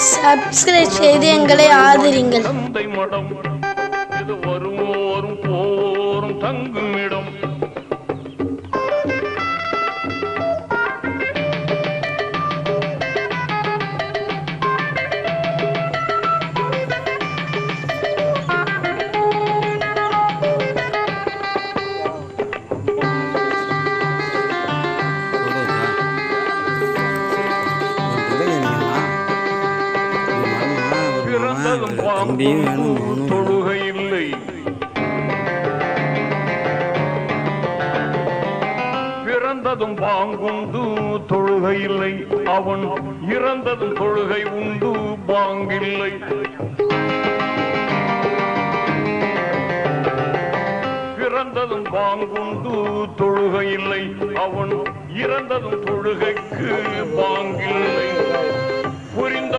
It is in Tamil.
சப்ஸ்கிரைப் செய்து எங்களை ஆதரிங்கள். இது வருவோரும் போரும் தங்குமிடம். தொழுகை இல்லை, பிறந்ததும் பாங்குண்டு தொழுகை இல்லை, அவன் இறந்ததும் தொழுகை உண்டு பாங்கில்லை. பிறந்ததும் பாங்குண்டு தொழுகை இல்லை, அவன் இறந்ததும் தொழுகைக்கு பாங்கில்லை. புரிந்த